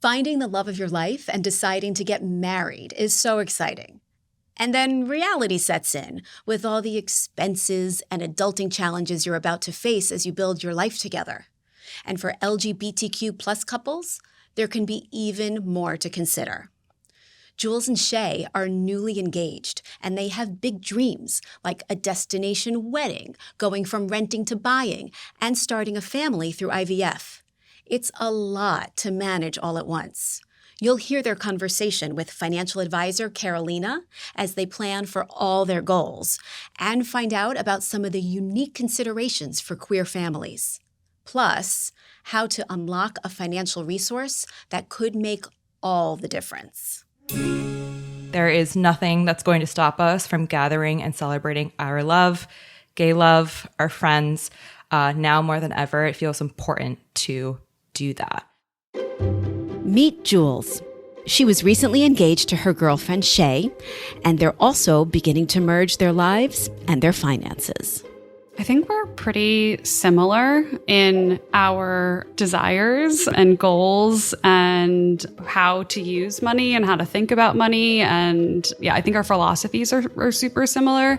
Finding the love of your life and deciding to get married is so exciting. And then reality sets in with all the expenses and adulting challenges you're about to face as you build your life together. And for LGBTQ plus couples, there can be even more to consider. Jules and Shay are newly engaged, and they have big dreams like a destination wedding, going from renting to buying, and starting a family through IVF. It's a lot to manage all at once. You'll hear their conversation with financial advisor Carolina as they plan for all their goals and find out about some of the unique considerations for queer families. Plus, how to unlock a financial resource that could make all the difference. There is nothing that's going to stop us from gathering and celebrating our love, gay love, our friends. Now more than ever, it feels important to do that. Meet Jules. She was recently engaged to her girlfriend Shay, and they're also beginning to merge their lives and their finances. I think we're pretty similar in our desires and goals and how to use money and how to think about money. And yeah, I think our philosophies are super similar.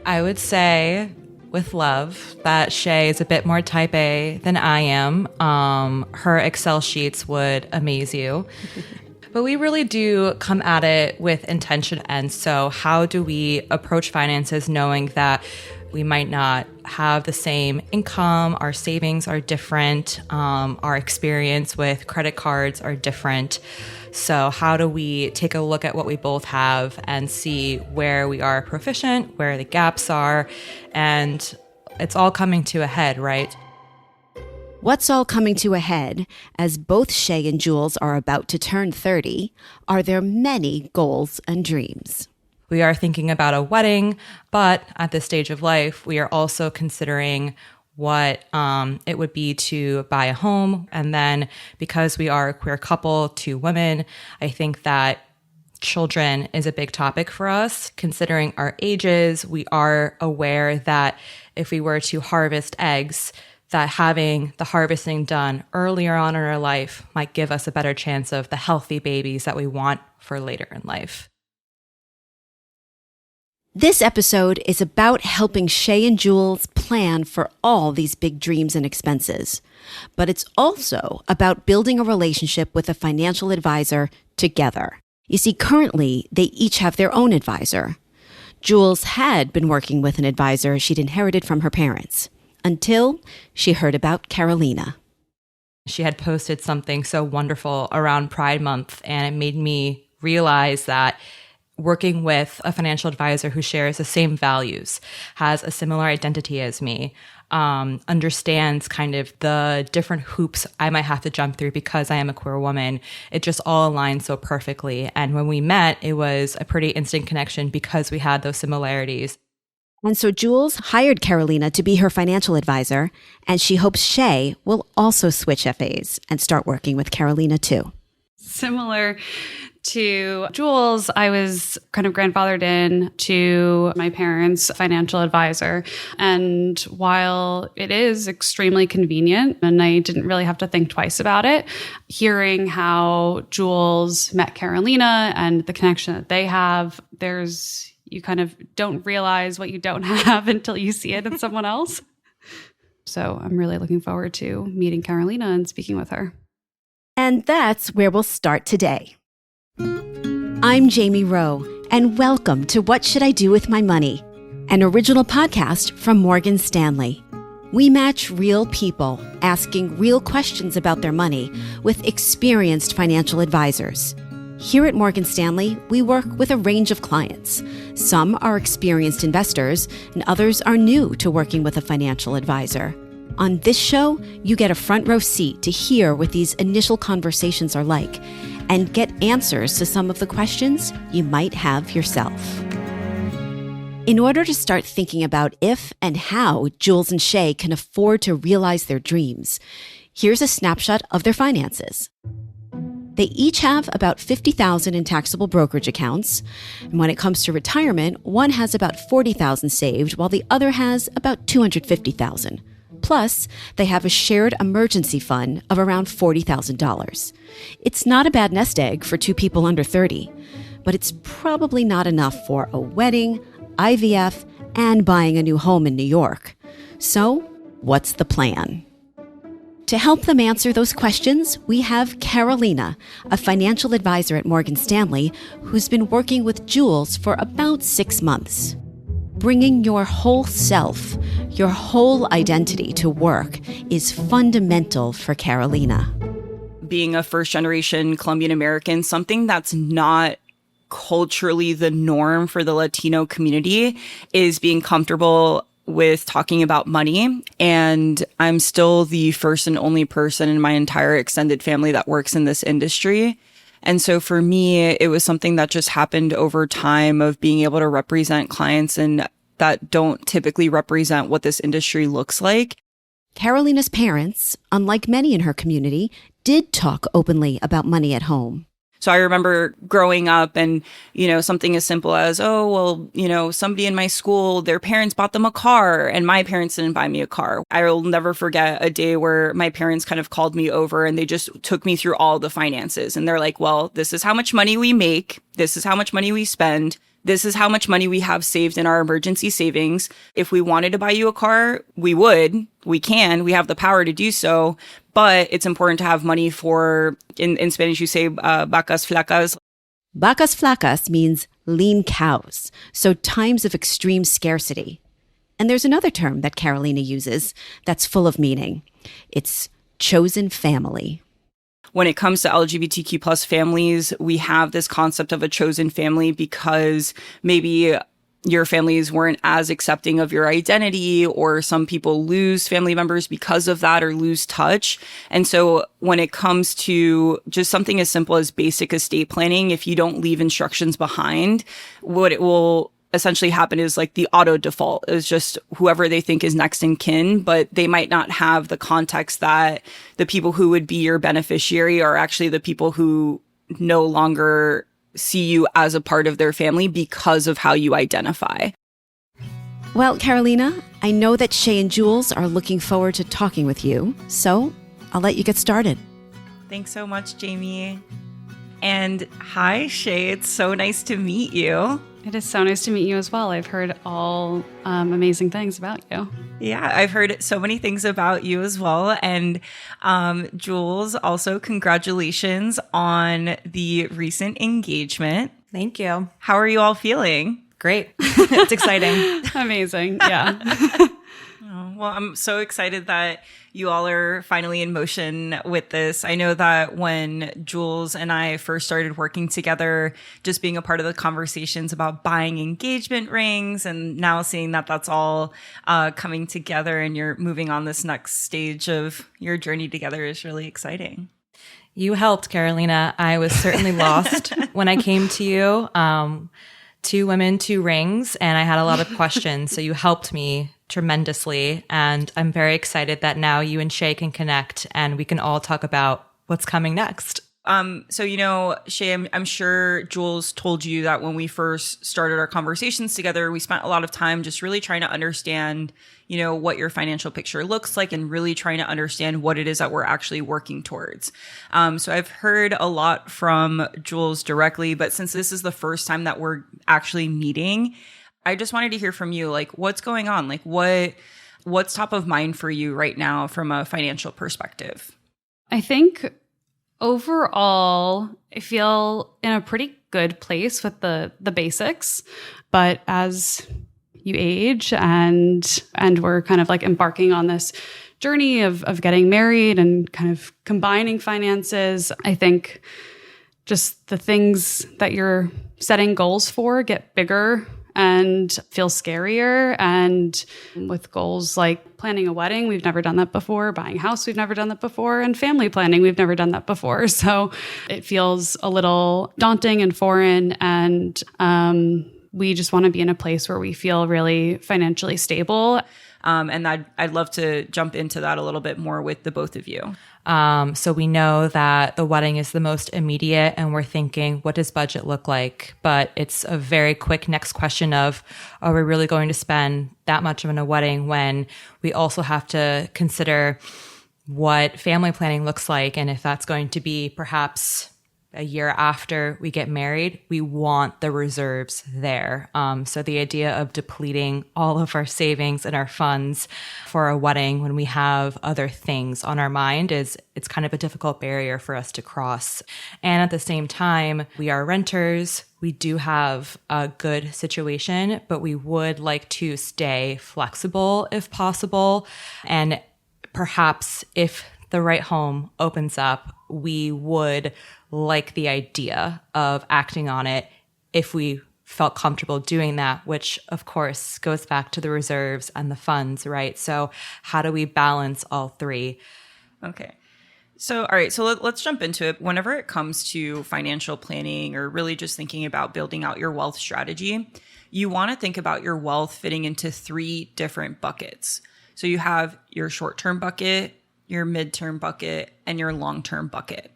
I would say with love that Shay is a bit more type A than I am. Her Excel sheets would amaze you. But we really do come at it with intention. And so how do we approach finances knowing that we might not have the same income, our savings are different, our experience with credit cards are different. So how do we take a look at what we both have and see where we are proficient, where the gaps are, and it's all coming to a head, right? What's all coming to a head, as both Shay and Jules are about to turn 30, are their many goals and dreams. We are thinking about a wedding, but at this stage of life, we are also considering what it would be to buy a home. And then because we are a queer couple, 2 women, I think that children is a big topic for us. Considering our ages, we are aware that if we were to harvest eggs, that having the harvesting done earlier on in our life might give us a better chance of the healthy babies that we want for later in life. This episode is about helping Shay and Jules plan for all these big dreams and expenses. But it's also about building a relationship with a financial advisor together. You see, currently, they each have their own advisor. Jules had been working with an advisor she'd inherited from her parents, until she heard about Carolina. She had posted something so wonderful around Pride Month, and it made me realize that working with a financial advisor who shares the same values, has a similar identity as me, understands kind of the different hoops I might have to jump through because I am a queer woman. It just all aligned so perfectly. And when we met, it was a pretty instant connection because we had those similarities. And so Jules hired Carolina to be her financial advisor, and she hopes Shay will also switch FAs and start working with Carolina too. Similar to Jules, I was kind of grandfathered in to my parents' financial advisor. And while it is extremely convenient and I didn't really have to think twice about it, hearing how Jules met Carolina and the connection that they have, you kind of don't realize what you don't have until you see it in someone else. So I'm really looking forward to meeting Carolina and speaking with her. And that's where we'll start today. I'm Jamie Roô, and welcome to What Should I Do With My Money, an original podcast from Morgan Stanley. We match real people asking real questions about their money with experienced financial advisors. Here at Morgan Stanley, we work with a range of clients. Some are experienced investors, and others are new to working with a financial advisor. On this show, you get a front row seat to hear what these initial conversations are like and get answers to some of the questions you might have yourself. In order to start thinking about if and how Jules and Shay can afford to realize their dreams, here's a snapshot of their finances. They each have about $50,000 in taxable brokerage accounts. And when it comes to retirement, one has about $40,000 saved, while the other has about $250,000. Plus, they have a shared emergency fund of around $40,000. It's not a bad nest egg for two people under 30, but it's probably not enough for a wedding, IVF, and buying a new home in New York. So, what's the plan? To help them answer those questions, we have Carolina, a financial advisor at Morgan Stanley, who's been working with Jules for about 6 months. Bringing your whole self, your whole identity to work is fundamental for Carolina. Being a first-generation Colombian American, something that's not culturally the norm for the Latino community is being comfortable with talking about money. And I'm still the first and only person in my entire extended family that works in this industry. And so for me, it was something that just happened over time of being able to represent clients and that don't typically represent what this industry looks like. Carolina's parents, unlike many in her community, did talk openly about money at home. So I remember growing up and, something as simple as, somebody in my school, their parents bought them a car and my parents didn't buy me a car. I will never forget a day where my parents kind of called me over and they just took me through all the finances. And they're like, well, this is how much money we make. This is how much money we spend. This is how much money we have saved in our emergency savings. If we wanted to buy you a car, we would. We can. We have the power to do so. But it's important to have money for, in Spanish, you say vacas flacas. Vacas flacas means lean cows, so times of extreme scarcity. And there's another term that Carolina uses that's full of meaning. It's chosen family. When it comes to LGBTQ plus families, we have this concept of a chosen family because maybe your families weren't as accepting of your identity, or some people lose family members because of that or lose touch. And so when it comes to just something as simple as basic estate planning, if you don't leave instructions behind, what it will essentially happen is like the auto default is just whoever they think is next in kin, but they might not have the context that the people who would be your beneficiary are actually the people who no longer see you as a part of their family because of how you identify. Well, Carolina, I know that Shay and Jules are looking forward to talking with you, so I'll let you get started. Thanks so much, Jamie. And hi, Shay. It's so nice to meet you. It is so nice to meet you as well. I've heard all amazing things about you. Yeah, I've heard so many things about you as well. And Jules, also congratulations on the recent engagement. Thank you. How are you all feeling? Great. It's exciting. Amazing. Yeah. Well, I'm so excited that you all are finally in motion with this. I know that when Jules and I first started working together, just being a part of the conversations about buying engagement rings, and now seeing that that's all coming together and you're moving on this next stage of your journey together is really exciting. You helped, Carolina. I was certainly lost when I came to you. 2 women, 2 rings, and I had a lot of questions. So you helped me tremendously. And I'm very excited that now you and Shay can connect and we can all talk about what's coming next. So, Shay, I'm sure Jules told you that when we first started our conversations together, we spent a lot of time just really trying to understand, what your financial picture looks like and really trying to understand what it is that we're actually working towards. So I've heard a lot from Jules directly, but since this is the first time that we're actually meeting, I just wanted to hear from you, like, what's going on? Like, what's top of mind for you right now from a financial perspective? I think overall, I feel in a pretty good place with the basics, but as you age and we're kind of like embarking on this journey of getting married and kind of combining finances, I think just the things that you're setting goals for get bigger and feel scarier. And with goals like planning a wedding, we've never done that before, buying a house, we've never done that before, and family planning, we've never done that before. So it feels a little daunting and foreign, and we just want to be in a place where we feel really financially stable. And I'd love to jump into that a little bit more with the both of you. So we know that the wedding is the most immediate, and we're thinking, what does budget look like? But it's a very quick next question of, are we really going to spend that much on a wedding, when we also have to consider what family planning looks like? And if that's going to be perhaps a year after we get married, we want the reserves there. So the idea of depleting all of our savings and our funds for a wedding when we have other things on our mind it's kind of a difficult barrier for us to cross. And at the same time, we are renters. We do have a good situation, but we would like to stay flexible if possible. And perhaps if the right home opens up, we would like the idea of acting on it if we felt comfortable doing that, which of course goes back to the reserves and the funds, right? So how do we balance all three? Okay. So, all right. So let's jump into it. Whenever it comes to financial planning, or really just thinking about building out your wealth strategy, you want to think about your wealth fitting into 3 different buckets. So you have your short-term bucket, your midterm bucket, and your long-term bucket.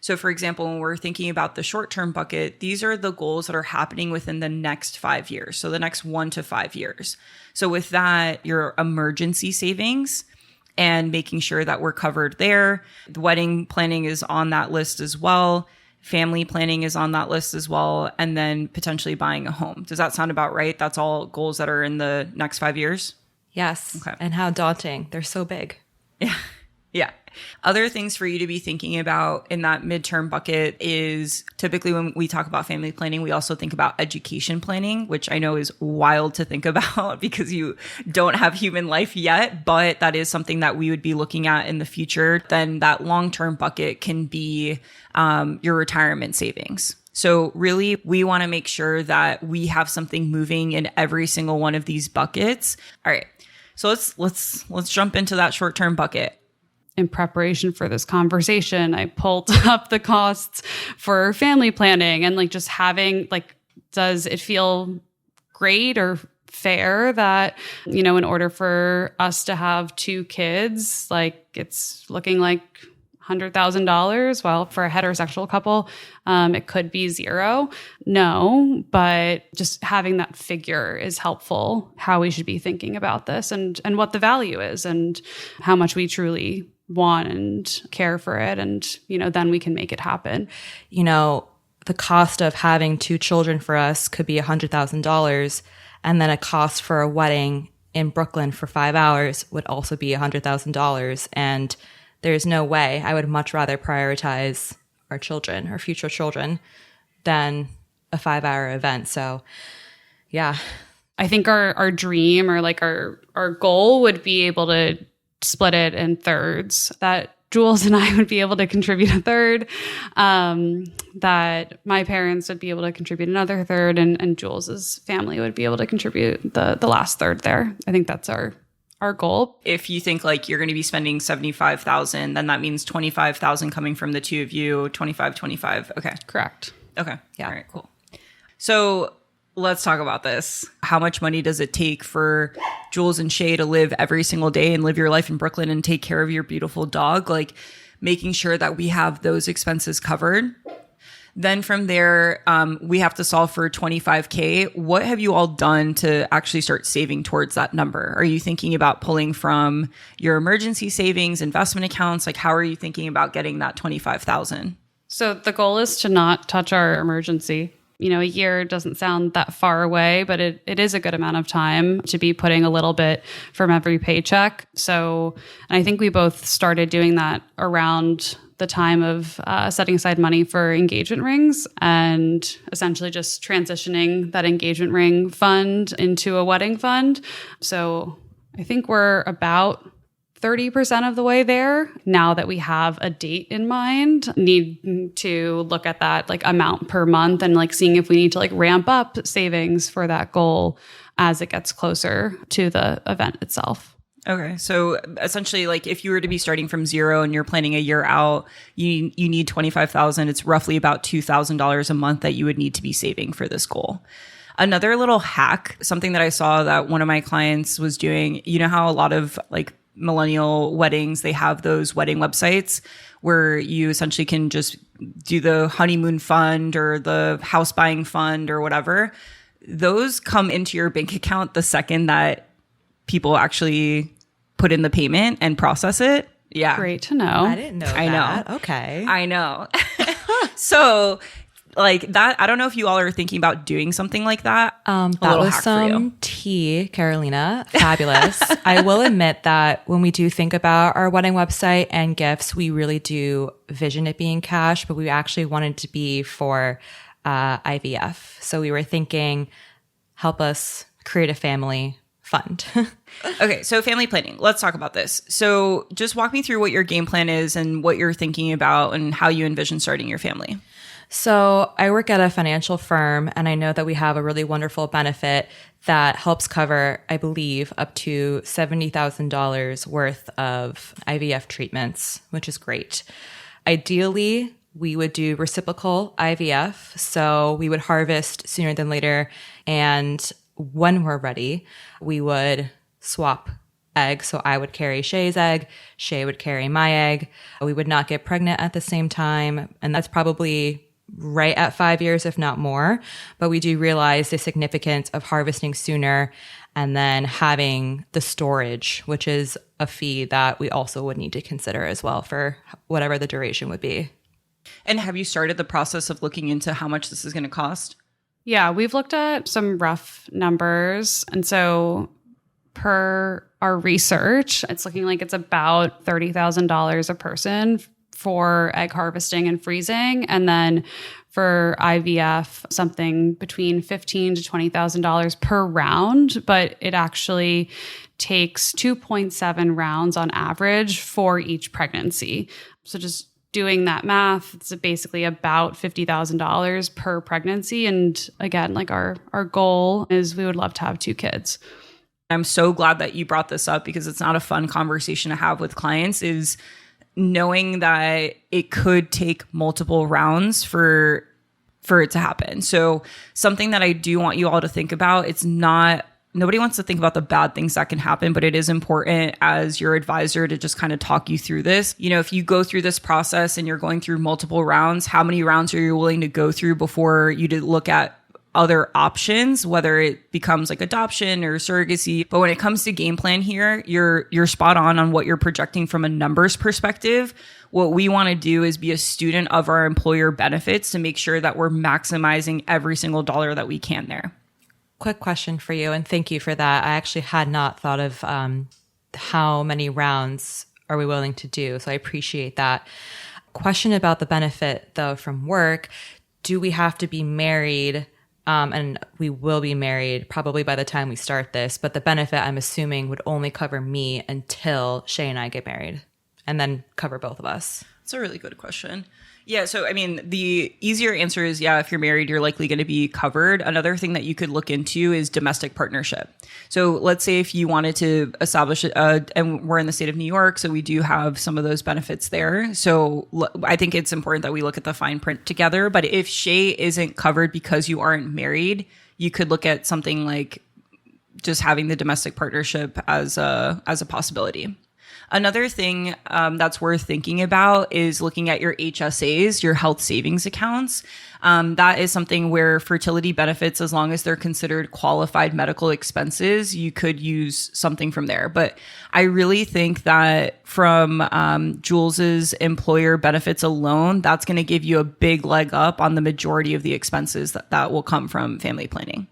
So for example, when we're thinking about the short-term bucket, these are the goals that are happening within the next 5 years. So the next 1 to 5 years. So with that, your emergency savings and making sure that we're covered there. The wedding planning is on that list as well. Family planning is on that list as well. And then potentially buying a home. Does that sound about right? That's all goals that are in the next 5 years? Yes. Okay. And how daunting. They're so big. Yeah. Yeah. Other things for you to be thinking about in that midterm bucket is, typically when we talk about family planning, we also think about education planning, which I know is wild to think about because you don't have human life yet, but that is something that we would be looking at in the future. Then that long-term bucket can be your retirement savings. So really, we want to make sure that we have something moving in every single one of these buckets. All right. So let's jump into that short-term bucket. In preparation for this conversation, I pulled up the costs for family planning and just having, does it feel great or fair that, in order for us to have 2 kids, it's looking like $100,000. Well, for a heterosexual couple, it could be 0. No, but just having that figure is helpful, how we should be thinking about this and what the value is and how much we truly want and care for it. And, then we can make it happen. The cost of having 2 children for us could be $100,000. And then a cost for a wedding in Brooklyn for 5 hours would also be $100,000. And there's no way. I would much rather prioritize our children, our future children, than a 5-hour event. So, yeah. I think our dream or our goal would be able to split it in thirds, that Jules and I would be able to contribute a third, that my parents would be able to contribute another third, and Jules's family would be able to contribute the last third there. I think that's our goal. If you think you're going to be spending $75,000, then that means $25,000 coming from the 2 of you, 25. Okay. Correct. Okay. Yeah. All right, cool. So let's talk about this. How much money does it take for Jules and Shay to live every single day and live your life in Brooklyn and take care of your beautiful dog? Making sure that we have those expenses covered. Then from there, we have to solve for $25K. What have you all done to actually start saving towards that number? Are you thinking about pulling from your emergency savings, investment accounts? How are you thinking about getting that $25,000? So the goal is to not touch our emergency. A year doesn't sound that far away, but it is a good amount of time to be putting a little bit from every paycheck. So, and I think we both started doing that around the time of setting aside money for engagement rings and essentially just transitioning that engagement ring fund into a wedding fund. So I think we're about 30% of the way there. Now that we have a date in mind, need to look at that amount per month and seeing if we need to ramp up savings for that goal as it gets closer to the event itself. Okay. So essentially, if you were to be starting from 0 and you're planning a year out, you need $25,000. It's roughly about $2,000 a month that you would need to be saving for this goal. Another little hack, something that I saw that one of my clients was doing, how a lot of millennial weddings, they have those wedding websites where you essentially can just do the honeymoon fund or the house buying fund or whatever. Those come into your bank account the second that people actually put in the payment and process it. Yeah. Great to know. I didn't know I that. know. Okay. I know. So like that, I don't know if you all are thinking about doing something like that. That was some tea, Carolina. Fabulous. I will admit that when we do think about our wedding website and gifts, we really do vision it being cash, but we actually wanted to be for IVF. So we were thinking, help us create a family fund. Okay, so family planning. Let's talk about this. So just walk me through what your game plan is and what you're thinking about and how you envision starting your family. So I work at a financial firm, and I know that we have a really wonderful benefit that helps cover, I believe, up to $70,000 worth of IVF treatments, which is great. Ideally, we would do reciprocal IVF. So we would harvest sooner than later. And when we're ready, we would swap eggs. So I would carry Shay's egg, Shay would carry my egg. We would not get pregnant at the same time. And that's probably right at 5 years, if not more. But we do realize the significance of harvesting sooner and then having the storage, which is a fee that we also would need to consider as well for whatever the duration would be. And have you started the process of looking into how much this is going to cost? Yeah, we've looked at some rough numbers. And so per our research, it's looking like it's about $30,000 a person for egg harvesting and freezing. And then for IVF, something between $15,000 to $20,000 per round. But it actually takes 2.7 rounds on average for each pregnancy. So just doing that math, it's basically about $50,000 per pregnancy. And again, like our goal is we would love to have 2 kids. I'm so glad that you brought this up because it's not a fun conversation to have with clients, is knowing that it could take multiple rounds for it to happen. So something that I do want you all to think about, nobody wants to think about the bad things that can happen, but it is important as your advisor to just kind of talk you through this. You know, if you go through this process and you're going through multiple rounds, how many rounds are you willing to go through before you look at other options, whether it becomes like adoption or surrogacy? But when it comes to game plan here, you're spot on what you're projecting from a numbers perspective. What we want to do is be a student of our employer benefits to make sure that we're maximizing every single dollar that we can there. Quick question for you, and thank you for that. I actually had not thought of how many rounds are we willing to do, so I appreciate that. Question about the benefit, though, from work. Do we have to be married? And we will be married probably by the time we start this, but the benefit, I'm assuming, would only cover me until Shay and I get married, and then cover both of us. That's a really good question. Yeah, so I mean, the easier answer is, yeah, if you're married, you're likely going to be covered. Another thing that you could look into is domestic partnership. So let's say if you wanted to establish and we're in the state of New York, so we do have some of those benefits there. So I think it's important that we look at the fine print together. But if Shay isn't covered because you aren't married, you could look at something like just having the domestic partnership as a possibility. Another thing that's worth thinking about is looking at your HSAs, your health savings accounts. That is something where fertility benefits, as long as they're considered qualified medical expenses, you could use something from there. But I really think that from Jules's employer benefits alone, that's going to give you a big leg up on the majority of the expenses that will come from family planning.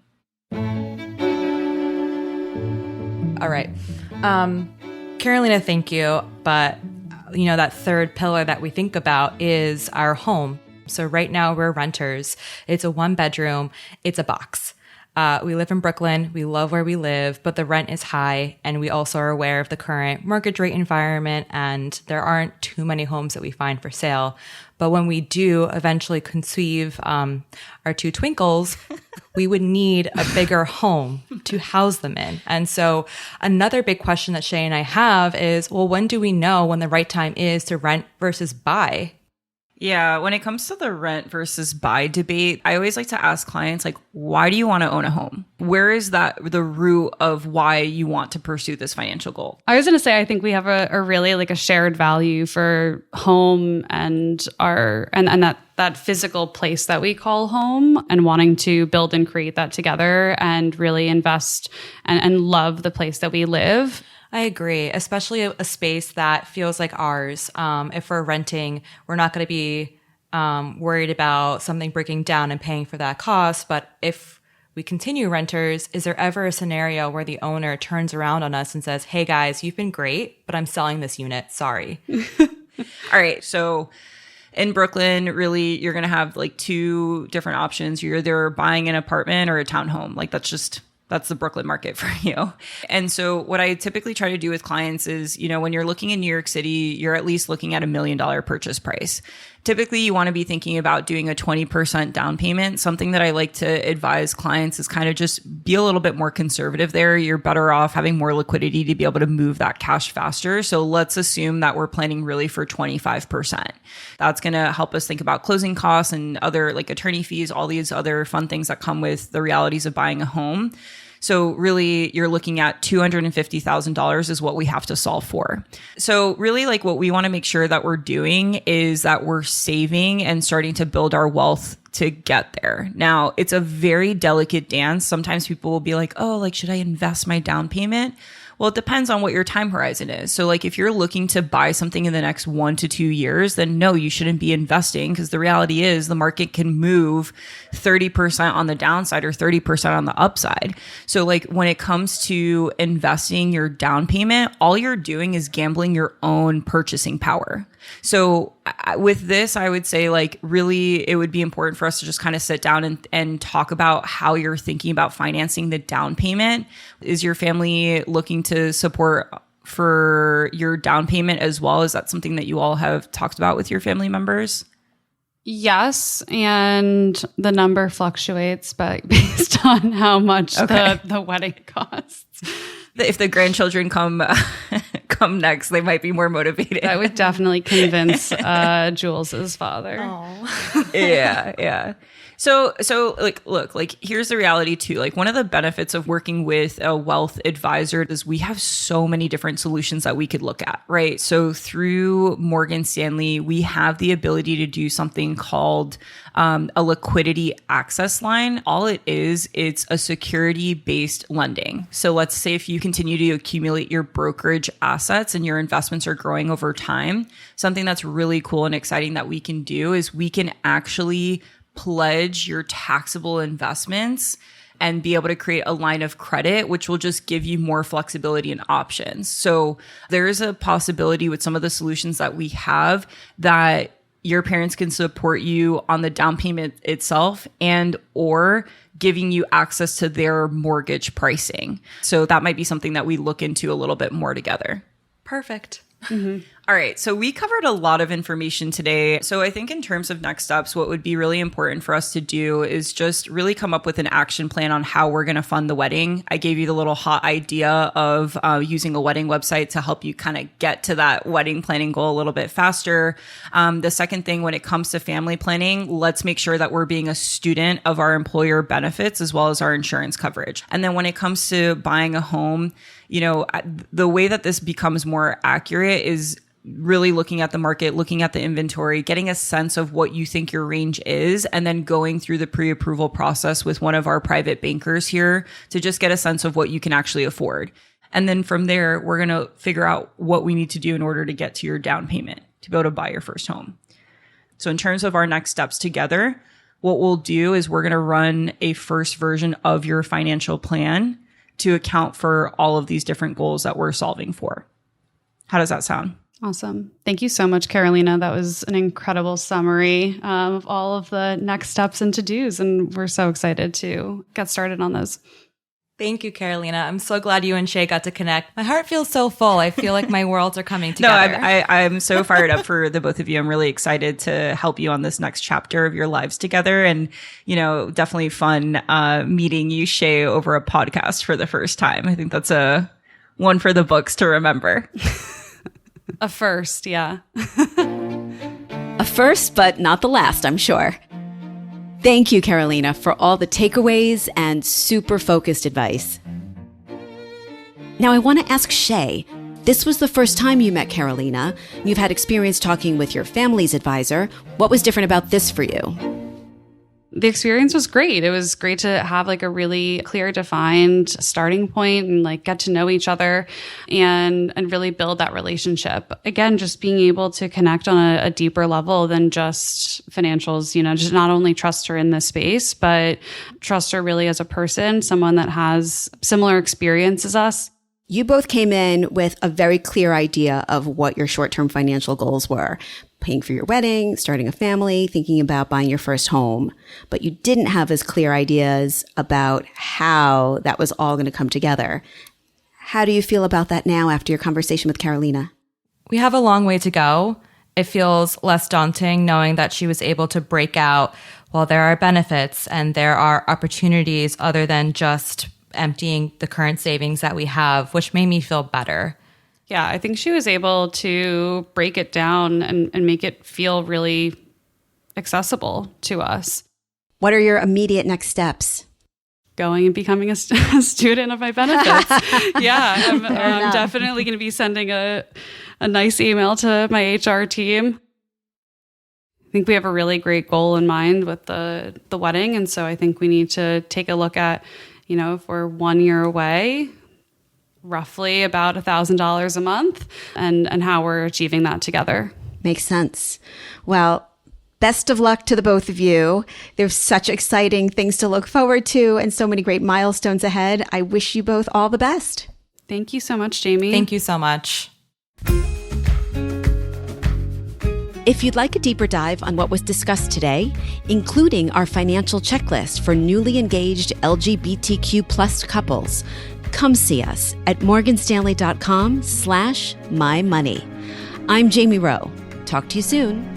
All right. Carolina, thank you. But, you know, that third pillar that we think about is our home. So right now we're renters. It's a 1-bedroom. It's a box. We live in Brooklyn. We love where we live, but the rent is high. And we also are aware of the current mortgage rate environment, and there aren't too many homes that we find for sale. But when we do eventually conceive our 2 twinkles, we would need a bigger home to house them in. And so another big question that Shay and I have is, well, when do we know when the right time is to rent versus buy? Yeah, when it comes to the rent versus buy debate, I always like to ask clients, like, why do you want to own a home? Where is that the root of why you want to pursue this financial goal? I was going to say, I think we have a really like a shared value for home and that physical place that we call home, and wanting to build and create that together and really invest and love the place that we live. I agree, especially a space that feels like ours. If we're renting, we're not going to be worried about something breaking down and paying for that cost. But if we continue renters, is there ever a scenario where the owner turns around on us and says, hey guys, you've been great, but I'm selling this unit. Sorry. All right. So in Brooklyn, really, you're going to have like two different options. You're either buying an apartment or a townhome. Like that's the Brooklyn market for you. And so what I typically try to do with clients is, when you're looking in New York City, you're at least looking at $1 million purchase price. Typically, you want to be thinking about doing a 20% down payment. Something that I like to advise clients is kind of just be a little bit more conservative there. You're better off having more liquidity to be able to move that cash faster. So let's assume that we're planning really for 25%. That's going to help us think about closing costs and other like attorney fees, all these other fun things that come with the realities of buying a home. So really, you're looking at $250,000 is what we have to solve for. So really, like what we want to make sure that we're doing is that we're saving and starting to build our wealth to get there. Now, it's a very delicate dance. Sometimes people will be like, oh, like, should I invest my down payment? Well, it depends on what your time horizon is. So like if you're looking to buy something in the next 1 to 2 years, then no, you shouldn't be investing, because the reality is the market can move 30% on the downside or 30% on the upside. So like when it comes to investing your down payment, all you're doing is gambling your own purchasing power. So with this, I would say like really it would be important for us to just kind of sit down and talk about how you're thinking about financing the down payment. Is your family looking to support for your down payment as well? Is that something that you all have talked about with your family members? Yes, and the number fluctuates, but based on how much the wedding costs. If the grandchildren come next, they might be more motivated. That would definitely convince Jules's father. Oh. Yeah. So like, look, like here's the reality too. Like one of the benefits of working with a wealth advisor is we have so many different solutions that we could look at, right? So through Morgan Stanley, we have the ability to do something called a liquidity access line. All it is, it's a security-based lending. So let's say if you continue to accumulate your brokerage assets and your investments are growing over time, something that's really cool and exciting that we can do is we can actually pledge your taxable investments and be able to create a line of credit, which will just give you more flexibility and options. So there is a possibility with some of the solutions that we have that your parents can support you on the down payment itself and or giving you access to their mortgage pricing. So that might be something that we look into a little bit more together. Perfect. Mm-hmm. All right. So we covered a lot of information today. So I think in terms of next steps, what would be really important for us to do is just really come up with an action plan on how we're going to fund the wedding. I gave you the little hot idea of using a wedding website to help you kind of get to that wedding planning goal a little bit faster. The second thing, when it comes to family planning, let's make sure that we're being a student of our employer benefits as well as our insurance coverage. And then when it comes to buying a home, the way that this becomes more accurate is really looking at the market, looking at the inventory, getting a sense of what you think your range is, and then going through the pre-approval process with one of our private bankers here to just get a sense of what you can actually afford. And then from there, we're going to figure out what we need to do in order to get to your down payment to be able to buy your first home. So in terms of our next steps together, what we'll do is we're going to run a first version of your financial plan to account for all of these different goals that we're solving for. How does that sound? Awesome. Thank you so much, Carolina. That was an incredible summary of all of the next steps and to-dos, and we're so excited to get started on those. Thank you, Carolina. I'm so glad you and Shay got to connect. My heart feels so full. I feel like my worlds are coming together. I'm so fired up for the both of you. I'm really excited to help you on this next chapter of your lives together. And, definitely fun meeting you, Shay, over a podcast for the first time. I think that's a one for the books to remember. A first, yeah. A first, but not the last, I'm sure. Thank you, Carolina, for all the takeaways and super focused advice. Now, I want to ask Shay. This was the first time you met Carolina. You've had experience talking with your family's advisor. What was different about this for you? The experience was great. It was great to have like a really clear, defined starting point and like get to know each other and really build that relationship. Again, just being able to connect on a deeper level than just financials, just not only trust her in this space, but trust her really as a person, someone that has similar experience as us. You both came in with a very clear idea of what your short-term financial goals were. Paying for your wedding, starting a family, thinking about buying your first home. But you didn't have as clear ideas about how that was all going to come together. How do you feel about that now after your conversation with Carolina? We have a long way to go. It feels less daunting knowing that she was able to break out, well, there are benefits and there are opportunities other than just emptying the current savings that we have, which made me feel better. Yeah, I think she was able to break it down and make it feel really accessible to us. What are your immediate next steps? Going and becoming a student of my benefits. Yeah, I'm definitely going to be sending a nice email to my HR team. I think we have a really great goal in mind with the wedding. And so I think we need to take a look at, if we're 1 year away, roughly about $1,000 a month and how we're achieving that together. Makes sense. Well, best of luck to the both of you. There's such exciting things to look forward to and so many great milestones ahead. I wish you both all the best. Thank you so much, Jamie. Thank you so much. If you'd like a deeper dive on what was discussed today, including our financial checklist for newly engaged LGBTQ plus couples, come see us at morganstanley.com/mymoney. I'm Jamie Roô. Talk to you soon.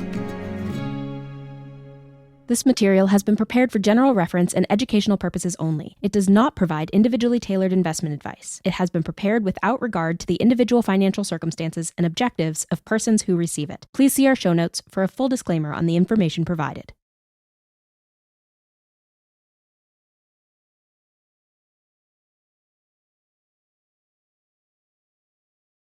This material has been prepared for general reference and educational purposes only. It does not provide individually tailored investment advice. It has been prepared without regard to the individual financial circumstances and objectives of persons who receive it. Please see our show notes for a full disclaimer on the information provided.